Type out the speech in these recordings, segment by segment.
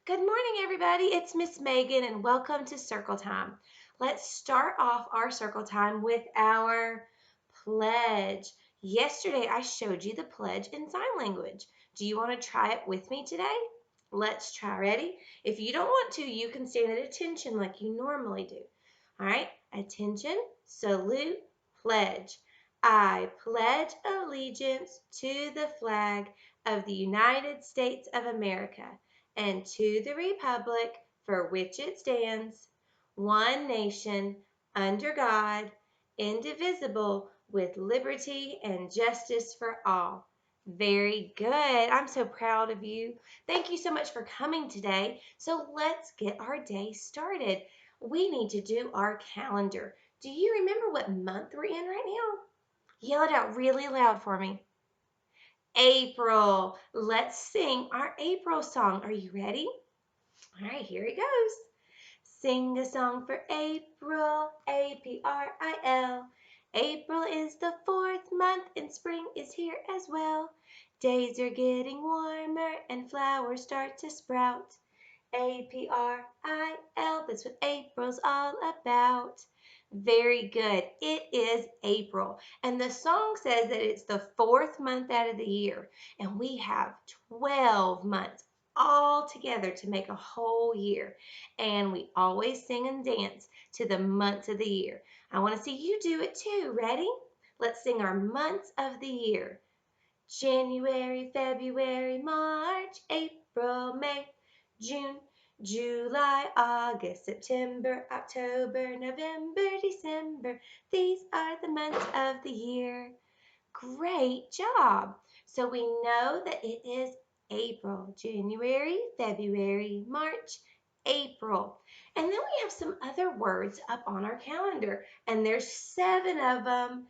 Good morning, everybody. It's Miss Megan, and welcome to Circle Time. Let's start off our Circle Time with our pledge. Yesterday, I showed you the pledge in sign language. Do you want to try it with me today? Let's try. Ready? If you don't want to, you can stand at attention like you normally do. All right? Attention, salute, pledge. I pledge allegiance to the flag of the United States of America and to the republic for which it stands, one nation, under God, indivisible, with liberty and justice for all. Very good. I'm so proud of you. Thank you so much for coming today. So let's get our day started. We need to do our calendar. Do you remember what month we're in right now? Yell it out really loud for me. April. Let's sing our April song. Are you ready? All right, here it goes. Sing a song for April, April. April is the 4th month and spring is here as well. Days are getting warmer and flowers start to sprout. April, that's what April's all about. Very good. It is April. And the song says that it's the 4th month out of the year. And we have 12 months all together to make a whole year. And we always sing and dance to the months of the year. I want to see you do it too. Ready? Let's sing our months of the year. January, February, March, April, May, June, July, August, September, October, November, December. These are the months of the year. Great job. So we know that it is April, January, February, March, April. And then we have some other words up on our calendar, and there's 7 of them.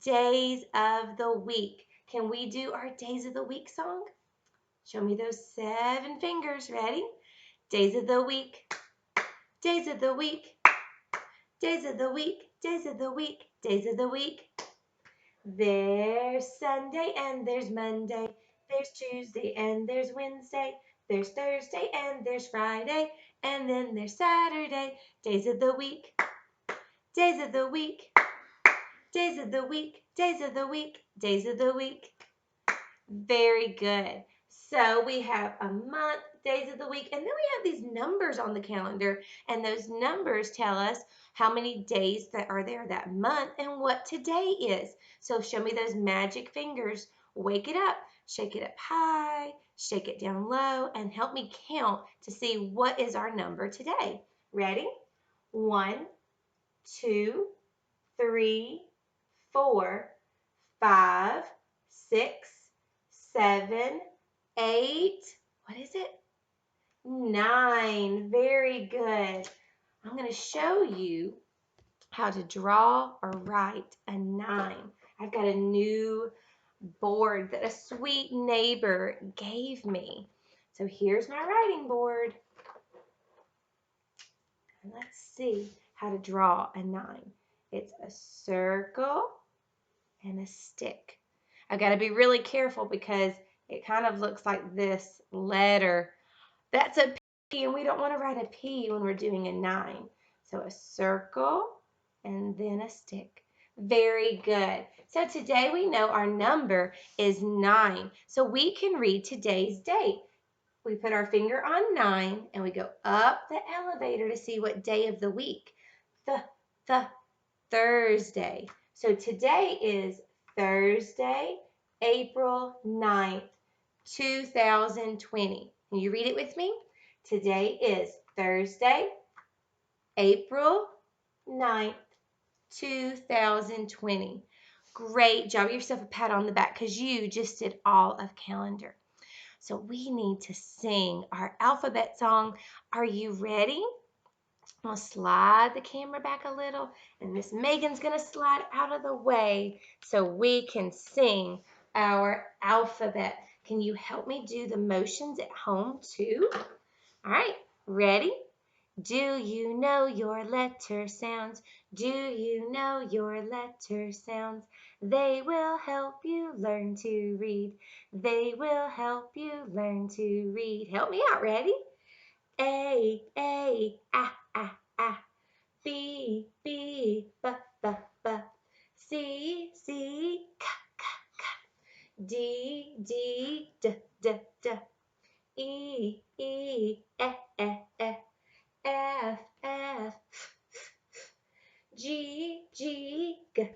Days of the week. Can we do our days of the week song? Show me those 7 fingers. Ready? Days of the week. Days of the week. Days of the week. Days of the week. Days of the week. There's Sunday and there's Monday. There's Tuesday and there's Wednesday. There's Thursday and there's Friday. And then there's Saturday. Days of the week. Days of the week. Days of the week. Days of the week. Days of the week. Very good. So we have a month, days of the week, and then we have these numbers on the calendar, and those numbers tell us how many days that are there that month and what today is. So show me those magic fingers. Wake it up, shake it up high, shake it down low, and help me count to see what is our number today. Ready? 1, 2, 3, 4, 5, 6, 7, 8, what is it? 9. Very good. I'm going to show you how to draw or write a 9. I've got a new board that a sweet neighbor gave me. So here's my writing board. And let's see how to draw a 9. It's a circle and a stick. I've got to be really careful because it kind of looks like this letter. That's a P, and we don't want to write a P when we're doing a 9. So a circle and then a stick. Very good. So today we know our number is 9. So we can read today's date. We put our finger on 9 and we go up the elevator to see what day of the week. The Thursday. So today is Thursday, April 9th, 2020. Can you read it with me? Today is Thursday, April 9th, 2020. Great job. Give yourself a pat on the back because you just did all of calendar. So we need to sing our alphabet song. Are you ready? I'm going to slide the camera back a little, and Miss Megan's going to slide out of the way so we can sing our alphabet. Can you help me do the motions at home too? All right, ready? Do you know your letter sounds? Do you know your letter sounds? They will help you learn to read. They will help you learn to read. Help me out, ready? A, ah. B, B, B, B. C, C, D, D, D. E, E, F, F. G, G, G.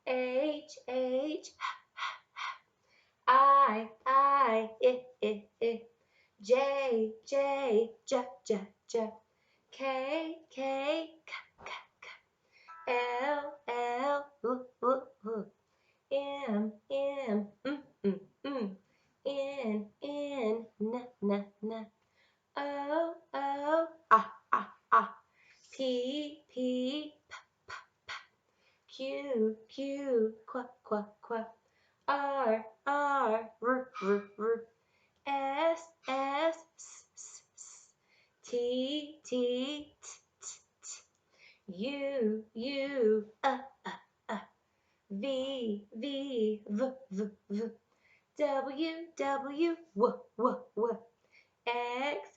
H, I, J, J. K, L, M, N, N. O, ah. P, Q, qu. R, S, T, U, V, V. W, W. X,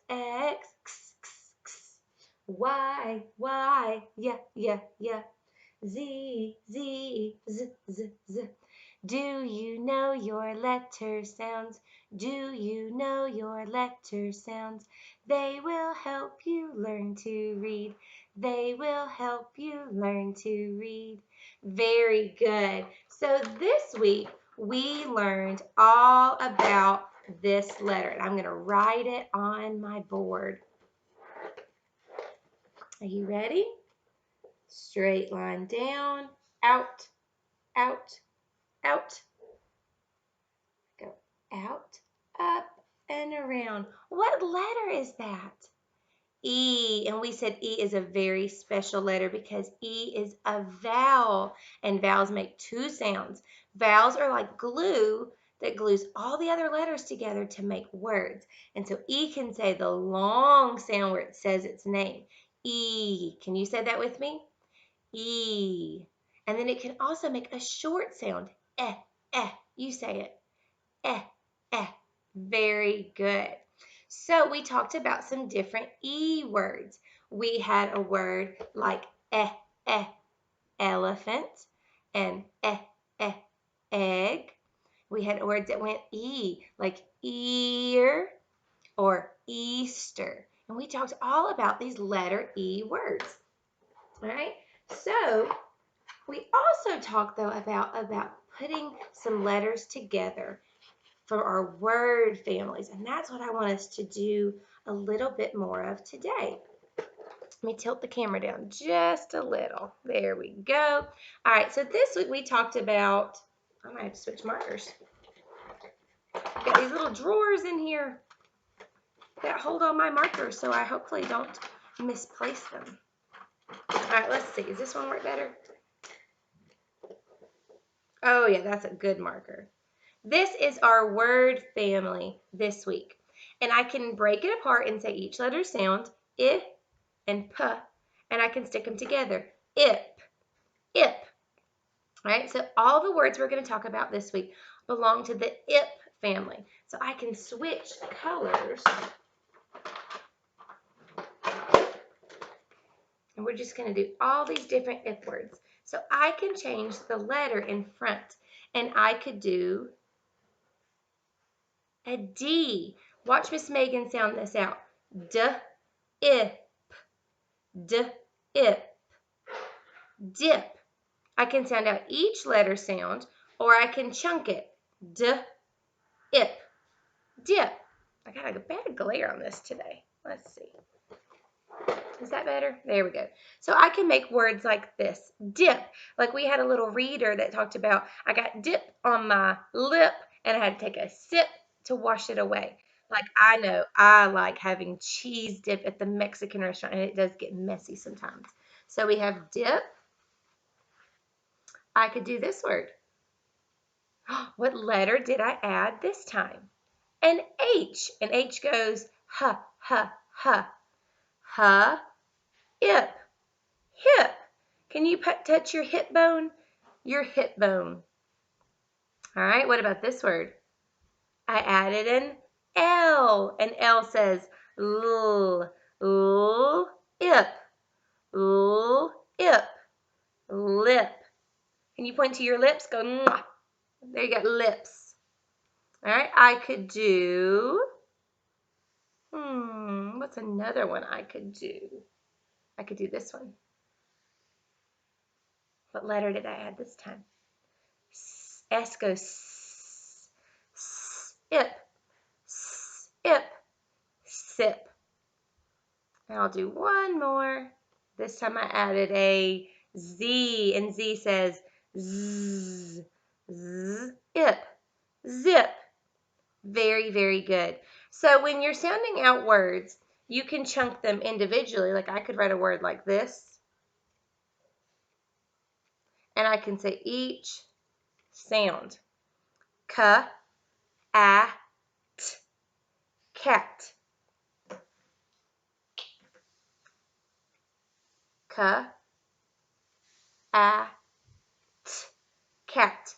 Y, yeah. Z, Z. Do you know your letter sounds? Do you know your letter sounds? They will help you learn to read. They will help you learn to read. Very good. So this week we learned all about this letter. And I'm going to write it on my board. Are you ready? Straight line down, out. Go out, up, and around. What letter is that? E. And we said E is a very special letter because E is a vowel. And vowels make two sounds. Vowels are like glue that glues all the other letters together to make words. And so E can say the long sound where it says its name. E. Can you say that with me? E. And then it can also make a short sound. Eh. You say it. Eh. Very good. So we talked about some different E words. We had a word like elephant, and egg. We had words that went E, like ear or Easter. And we talked all about these letter E words. All right. So we also talked, though, about putting some letters together for our word families. And that's what I want us to do a little bit more of today. Let me tilt the camera down just a little. There we go. All right, so this week we talked about, I might have to switch markers. Got these little drawers in here that hold all my markers, so I hopefully don't misplace them. All right, let's see. Does this one work better? Oh, yeah, that's a good marker. This is our word family this week. And I can break it apart and say each letter sound, I and P, and I can stick them together. Ip. All right, so all the words we're going to talk about this week belong to the Ip family. So I can switch colors. And we're just going to do all these different Ip words. So I can change the letter in front. And I could do a D. Watch Miss Megan sound this out. D-ip. D-ip. Dip. I can sound out each letter sound, or I can chunk it. D-ip. Dip. I got a bad glare on this today. Let's see. Is that better? There we go. So I can make words like this. Dip. Like we had a little reader that talked about, I got dip on my lip, and I had to take a sip to wash it away. Like I know I like having cheese dip at the Mexican restaurant, and it does get messy sometimes. So we have dip. I could do this word. What letter did I add this time? An H. And H goes ha. Ip. Hip. Can you touch your hip bone? Your hip bone. All right, what about this word? I added an L. And L says L, l, ip, l, ip, lip. Can you point to your lips? Go, mwah. There you go, lips. All right, I could do, what's another one I could do? I could do this one. What letter did I add this time? S goes sip, sip, sip. And I'll do one more. This time I added a Z, and Z says z, zip, zip. Very, very good. So when you're sounding out words, you can chunk them individually. Like I could write a word like this, and I can say each sound. K, a, t, cat. K, a, t, cat.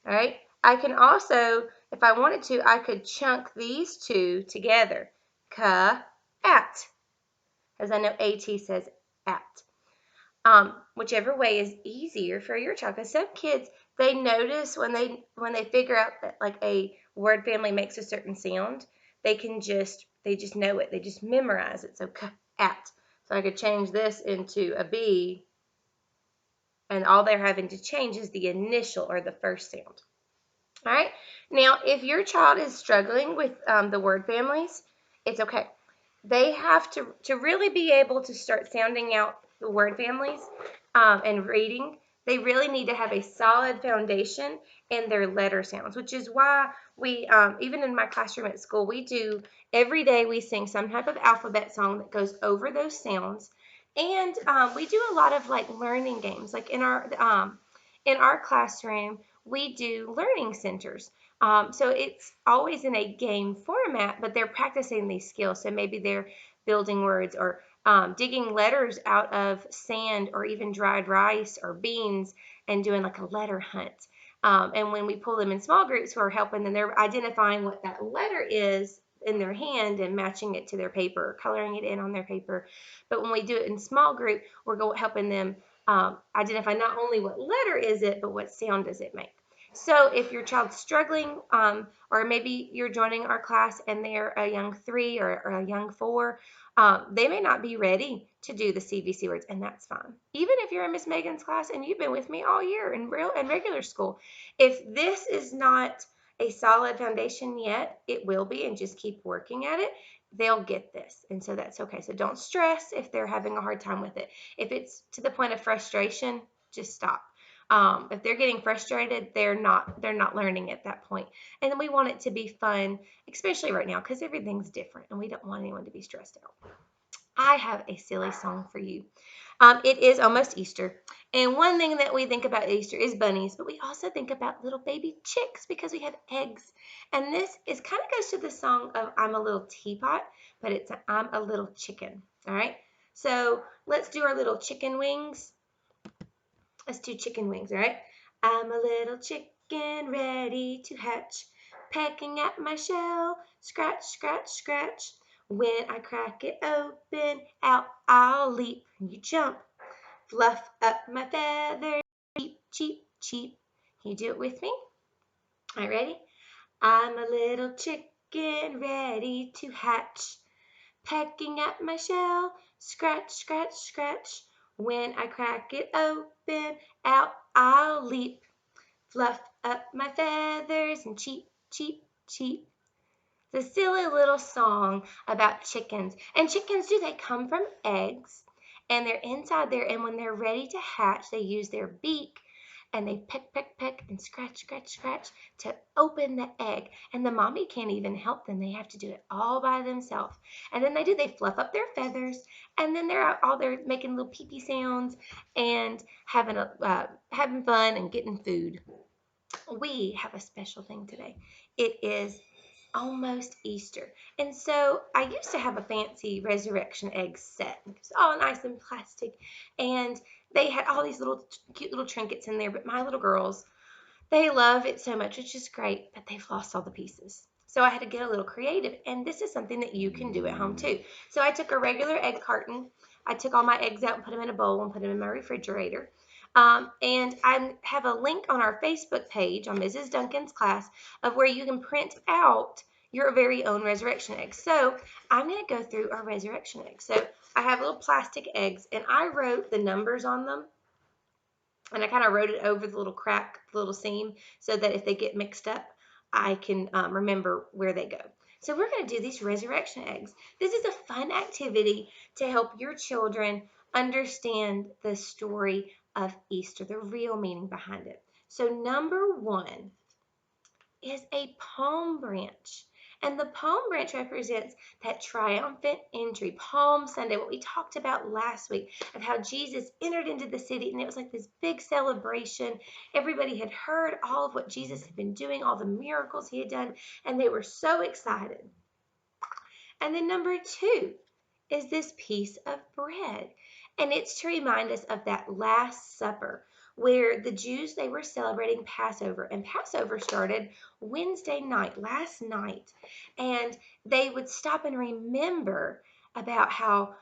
All right. I can also, if I wanted to, I could chunk these two together. Ka, at. As I know AT says at. Whichever way is easier for your child. Because some kids, they notice when they figure out that like a word family makes a certain sound, they just know it. They just memorize it. So ka, at. So I could change this into a B, and all they're having to change is the initial or the first sound. All right. Now, if your child is struggling with the word families, it's okay. They have to really be able to start sounding out the word families and reading. They really need to have a solid foundation in their letter sounds, which is why we, even in my classroom at school, we do every day we sing some type of alphabet song that goes over those sounds. And we do a lot of like learning games. Like in our classroom, we do learning centers. So it's always in a game format, but they're practicing these skills. So maybe they're building words or digging letters out of sand or even dried rice or beans and doing like a letter hunt. And when we pull them in small groups, we're helping them. They're identifying what that letter is in their hand and matching it to their paper, coloring it in on their paper. But when we do it in small group, we're helping them identify not only what letter is it, but what sound does it make. So if your child's struggling, or maybe you're joining our class and they're a young 3 or a young 4, they may not be ready to do the CVC words, and that's fine. Even if you're in Miss Megan's class and you've been with me all year in regular school, if this is not a solid foundation yet, it will be, and just keep working at it. They'll get this, and so that's okay. So don't stress if they're having a hard time with it. If it's to the point of frustration, just stop. If they're getting frustrated, they're not learning at that point. And we want it to be fun, especially right now because everything's different and we don't want anyone to be stressed out. I have a silly song for you. It is almost Easter. And one thing that we think about Easter is bunnies, but we also think about little baby chicks because we have eggs. And this is kind of goes to the song of I'm a little teapot, but it's I'm a little chicken. All right. So let's do our little chicken wings. Let's do chicken wings, all right? I'm a little chicken ready to hatch, pecking at my shell, scratch, scratch, scratch. When I crack it open, out I'll leap. You jump, fluff up my feathers, cheep, cheep, cheep. Can you do it with me? All right, ready? I'm a little chicken ready to hatch, pecking at my shell, scratch, scratch, scratch. When I crack it open, out I'll leap, fluff up my feathers and cheep, cheep, cheep. It's a silly little song about chickens. And chickens, do they come from eggs? And they're inside there, and when they're ready to hatch, they use their beak and they peck, peck, peck, and scratch, scratch, scratch to open the egg. And the mommy can't even help them. They have to do it all by themselves. And then they fluff up their feathers, and then they're out all there making little pee-pee sounds and having fun and getting food. We have a special thing today. It is almost Easter. And so I used to have a fancy resurrection egg set. It was all nice and plastic. And they had all these little cute little trinkets in there. But my little girls, they love it so much, which is great, but they've lost all the pieces. So I had to get a little creative, and this is something that you can do at home too. So I took a regular egg carton. I took all my eggs out and put them in a bowl and put them in my refrigerator. And I have a link on our Facebook page on Mrs. Duncan's class of where you can print out your very own resurrection eggs. So I'm going to go through our resurrection eggs. So I have little plastic eggs, and I wrote the numbers on them, and I kind of wrote it over the little crack, the little seam, so that if they get mixed up, I can remember where they go. So we're going to do these resurrection eggs. This is a fun activity to help your children understand the story of Easter, the real meaning behind it. So number one is a palm branch. And the palm branch represents that triumphant entry, Palm Sunday, what we talked about last week, of how Jesus entered into the city, and it was like this big celebration. Everybody had heard all of what Jesus had been doing, all the miracles he had done, and they were so excited. And then number two is this piece of bread. And it's to remind us of that Last Supper where the Jews, they were celebrating Passover. And Passover started Wednesday night, last night. And they would stop and remember about how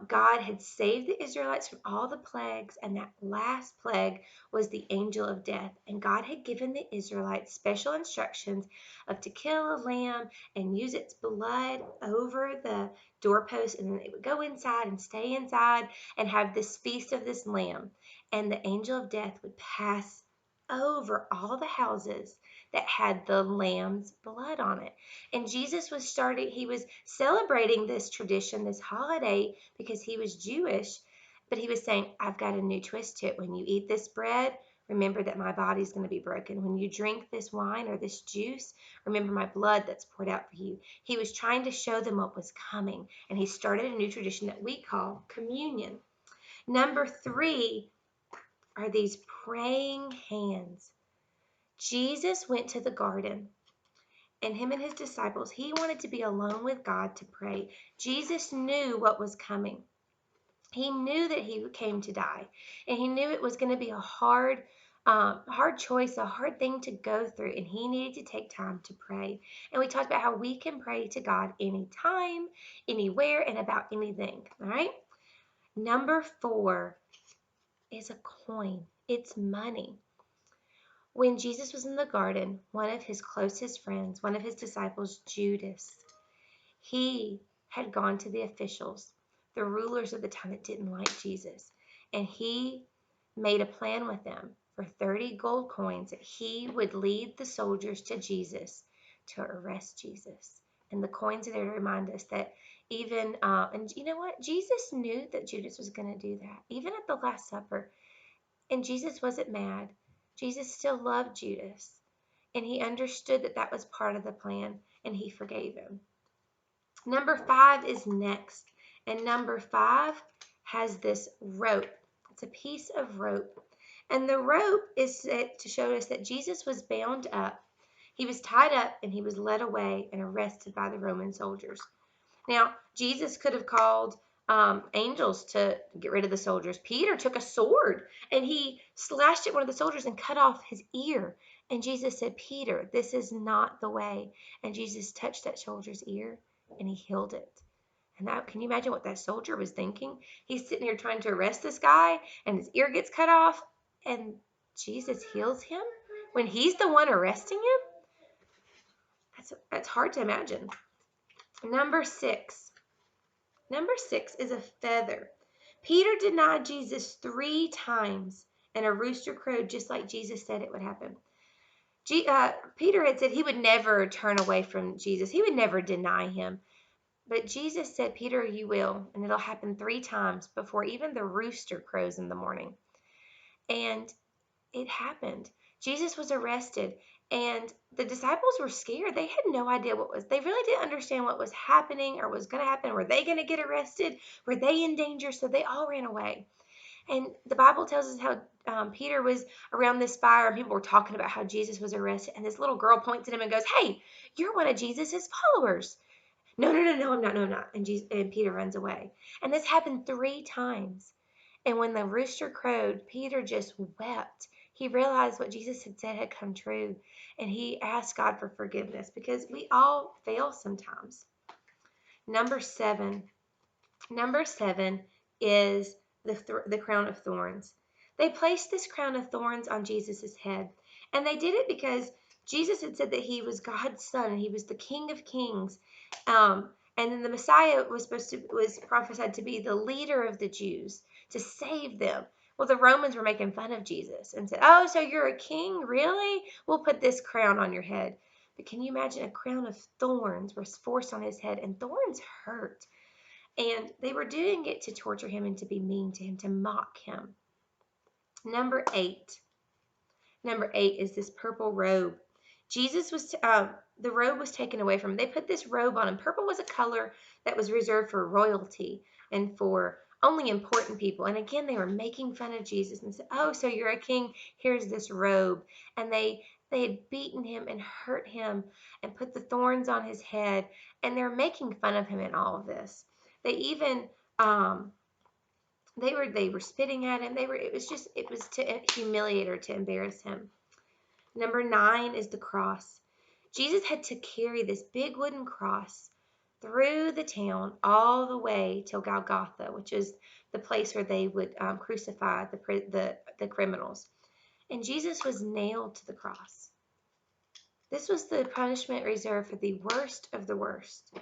God had saved the Israelites from all the plagues, and that last plague was the angel of death. And God had given the Israelites special instructions of to kill a lamb and use its blood over the doorpost, and then they would go inside and stay inside and have this feast of this lamb. And the angel of death would pass over all the houses that had the lamb's blood on it. And Jesus he was celebrating this tradition, this holiday, because he was Jewish, but he was saying, I've got a new twist to it. When you eat this bread, remember that my body's going to be broken. When you drink this wine or this juice, remember my blood that's poured out for you. He was trying to show them what was coming, and he started a new tradition that we call communion. Number three are these praying hands. Jesus went to the garden, and him and his disciples, he wanted to be alone with God to pray. Jesus knew what was coming. He knew that he came to die, and he knew it was going to be a hard choice, a hard thing to go through, and he needed to take time to pray. And we talked about how we can pray to God anytime, anywhere, and about anything. All right. Number four is a coin. It's money. When Jesus was in the garden, one of his closest friends, one of his disciples, Judas, he had gone to the officials, the rulers of the time that didn't like Jesus, and he made a plan with them for 30 gold coins that he would lead the soldiers to Jesus to arrest Jesus. And the coins are there to remind us that even, and you know what? Jesus knew that Judas was going to do that, even at the Last Supper. And Jesus wasn't mad. Jesus still loved Judas. And he understood that that was part of the plan, and he forgave him. Number five is next. And number five has this rope. It's a piece of rope. And the rope is to show us that Jesus was bound up. He was tied up, and he was led away and arrested by the Roman soldiers. Now, Jesus could have called angels to get rid of the soldiers. Peter took a sword, and he slashed at one of the soldiers and cut off his ear. And Jesus said, Peter, this is not the way. And Jesus touched that soldier's ear, and he healed it. And now, can you imagine what that soldier was thinking? He's sitting here trying to arrest this guy, and his ear gets cut off, and Jesus heals him when he's the one arresting him? That's hard to imagine. Number six. Number six is a feather. Peter denied Jesus 3 times, and a rooster crowed just like Jesus said it would happen. Peter had said he would never turn away from Jesus. He would never deny him. But Jesus said, Peter, you will, and it'll happen 3 times before even the rooster crows in the morning. And it happened. Jesus was arrested, and the disciples were scared. They had no idea they really didn't understand what was happening or was going to happen. Were they going to get arrested? Were they in danger? So they all ran away. And the Bible tells us how Peter was around this fire, and people were talking about how Jesus was arrested. And this little girl points at him and goes, hey, you're one of Jesus's followers. No, I'm not. And Peter runs away. And this happened 3 times. And when the rooster crowed, Peter just wept. he realized what Jesus had said had come true, and he asked God for forgiveness because we all fail sometimes. Number 7. Number 7 is the crown of thorns. They placed this crown of thorns on Jesus' head, and they did it because Jesus had said that he was God's son and he was the King of Kings. And then the Messiah was prophesied to be the leader of the Jews, to save them. Well, the Romans were making fun of Jesus and said, "Oh, so you're a king? Really? We'll put this crown on your head." But can you imagine a crown of thorns was forced on his head, and thorns hurt. And they were doing it to torture him and to be mean to him, to mock him. Number 8. Number 8 is this purple robe. The robe was taken away from him. They put this robe on him. Purple was a color that was reserved for royalty and for only important people. And again, they were making fun of Jesus and said, "Oh, so you're a king? Here's this robe." And they had beaten him and hurt him and put the thorns on his head. And they're making fun of him in all of this. They even they were spitting at him. It was to humiliate or to embarrass him. Number 9 is the cross. Jesus had to carry this big wooden cross through the town all the way till Golgotha, which is the place where they would crucify the criminals. And Jesus was nailed to the cross. This was the punishment reserved for the worst of the worst.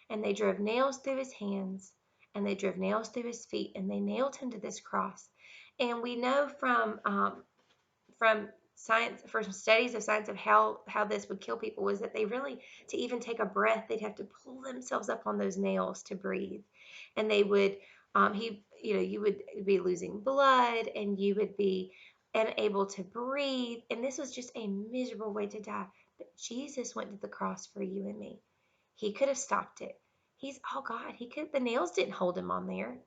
And they drove nails through his hands, and they drove nails through his feet, and they nailed him to this cross. And we know from science, from studies of science of how this would kill people, was that they really, to even take a breath, they'd have to pull themselves up on those nails to breathe. And they would, you would be losing blood, and you would be unable to breathe. And this was just a miserable way to die. But Jesus went to the cross for you and me. He could have stopped it. He's all God. The nails didn't hold him on there,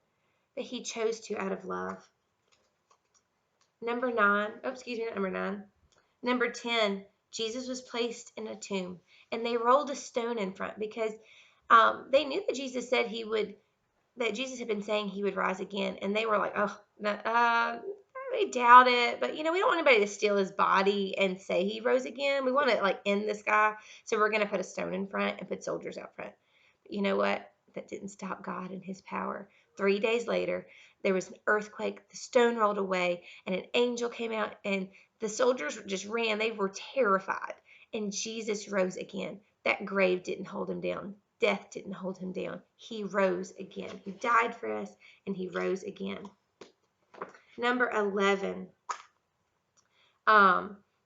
but he chose to out of love. Number 9, not number 9. Number 10, Jesus was placed in a tomb, and they rolled a stone in front because they knew that Jesus had been saying he would rise again, and they were like, "Oh, we doubt it, but we don't want anybody to steal his body and say he rose again. We want to end this guy, so we're going to put a stone in front and put soldiers out front." But you know what? That didn't stop God and his power. 3 days later, there was an earthquake, the stone rolled away, and an angel came out, and the soldiers just ran. They were terrified, and Jesus rose again. That grave didn't hold him down. Death didn't hold him down. He rose again. He died for us, and he rose again. Number 11.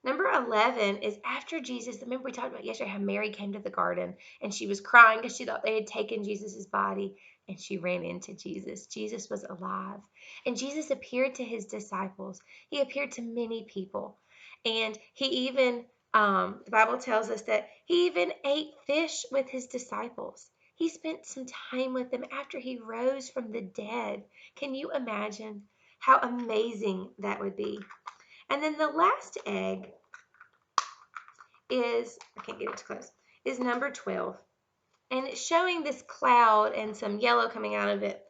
Number 11 is after Jesus. Remember we talked about yesterday how Mary came to the garden and she was crying because she thought they had taken Jesus's body, and she ran into Jesus. Jesus was alive, and Jesus appeared to his disciples. He appeared to many people, and he even the Bible tells us that he even ate fish with his disciples. He spent some time with them after he rose from the dead. Can you imagine how amazing that would be? And then the last egg I can't get it too close, is number 12. And it's showing this cloud and some yellow coming out of it.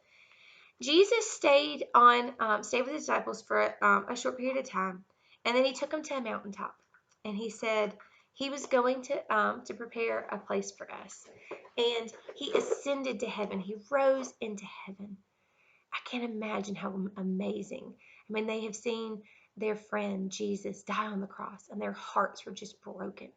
Jesus stayed with his disciples for a short period of time. And then he took them to a mountaintop. And he said he was going to prepare a place for us. And he ascended to heaven. He rose into heaven. I can't imagine how amazing. I mean, they have seen their friend Jesus die on the cross, and their hearts were just broken.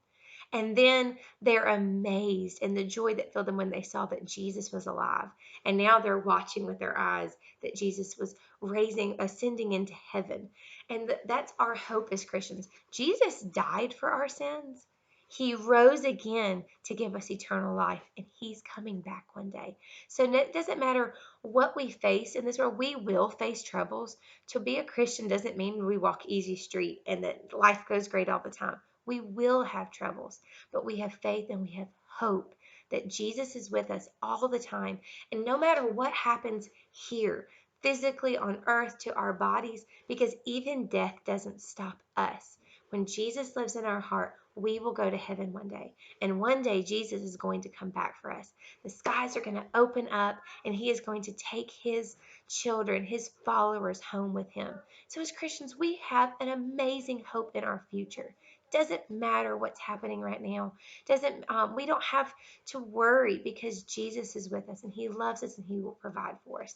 And then they're amazed, and the joy that filled them when they saw that Jesus was alive. And now they're watching with their eyes that Jesus was ascending into heaven. And that's our hope as Christians. Jesus died for our sins. He rose again to give us eternal life, and he's coming back one day. So it doesn't matter what we face in this world. We will face troubles. To be a Christian doesn't mean we walk easy street and that life goes great all the time. We will have troubles, but we have faith and we have hope that Jesus is with us all the time. And no matter what happens here, physically on earth to our bodies, because even death doesn't stop us. when Jesus lives in our heart, we will go to heaven one day. And one day, Jesus is going to come back for us. The skies are going to open up, and he is going to take his children, his followers, home with him. So as Christians, we have an amazing hope in our future. Doesn't matter what's happening right now. Doesn't We don't have to worry because Jesus is with us and he loves us and he will provide for us.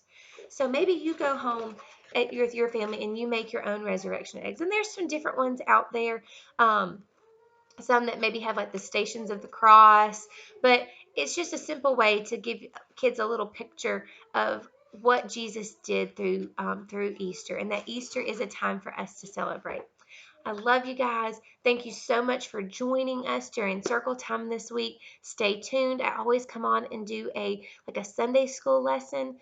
So maybe you go home with your family and you make your own resurrection eggs. And there's some different ones out there. Some that maybe have like the Stations of the Cross, but it's just a simple way to give kids a little picture of what Jesus did through Easter, and that Easter is a time for us to celebrate. I love you guys. Thank you so much for joining us during circle time this week. Stay tuned. I always come on and do a Sunday school lesson.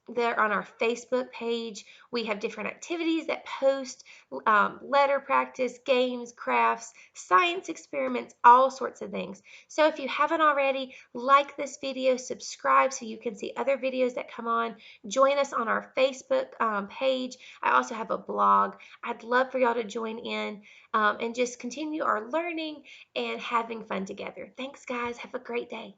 There on our Facebook page, we have different activities that post, letter practice, games, crafts, science experiments, all sorts of things. So if you haven't already, like this video, subscribe so you can see other videos that come on. Join us on our Facebook page. I also have a blog. I'd love for y'all to join in and just continue our learning and having fun together. Thanks, guys. Have a great day.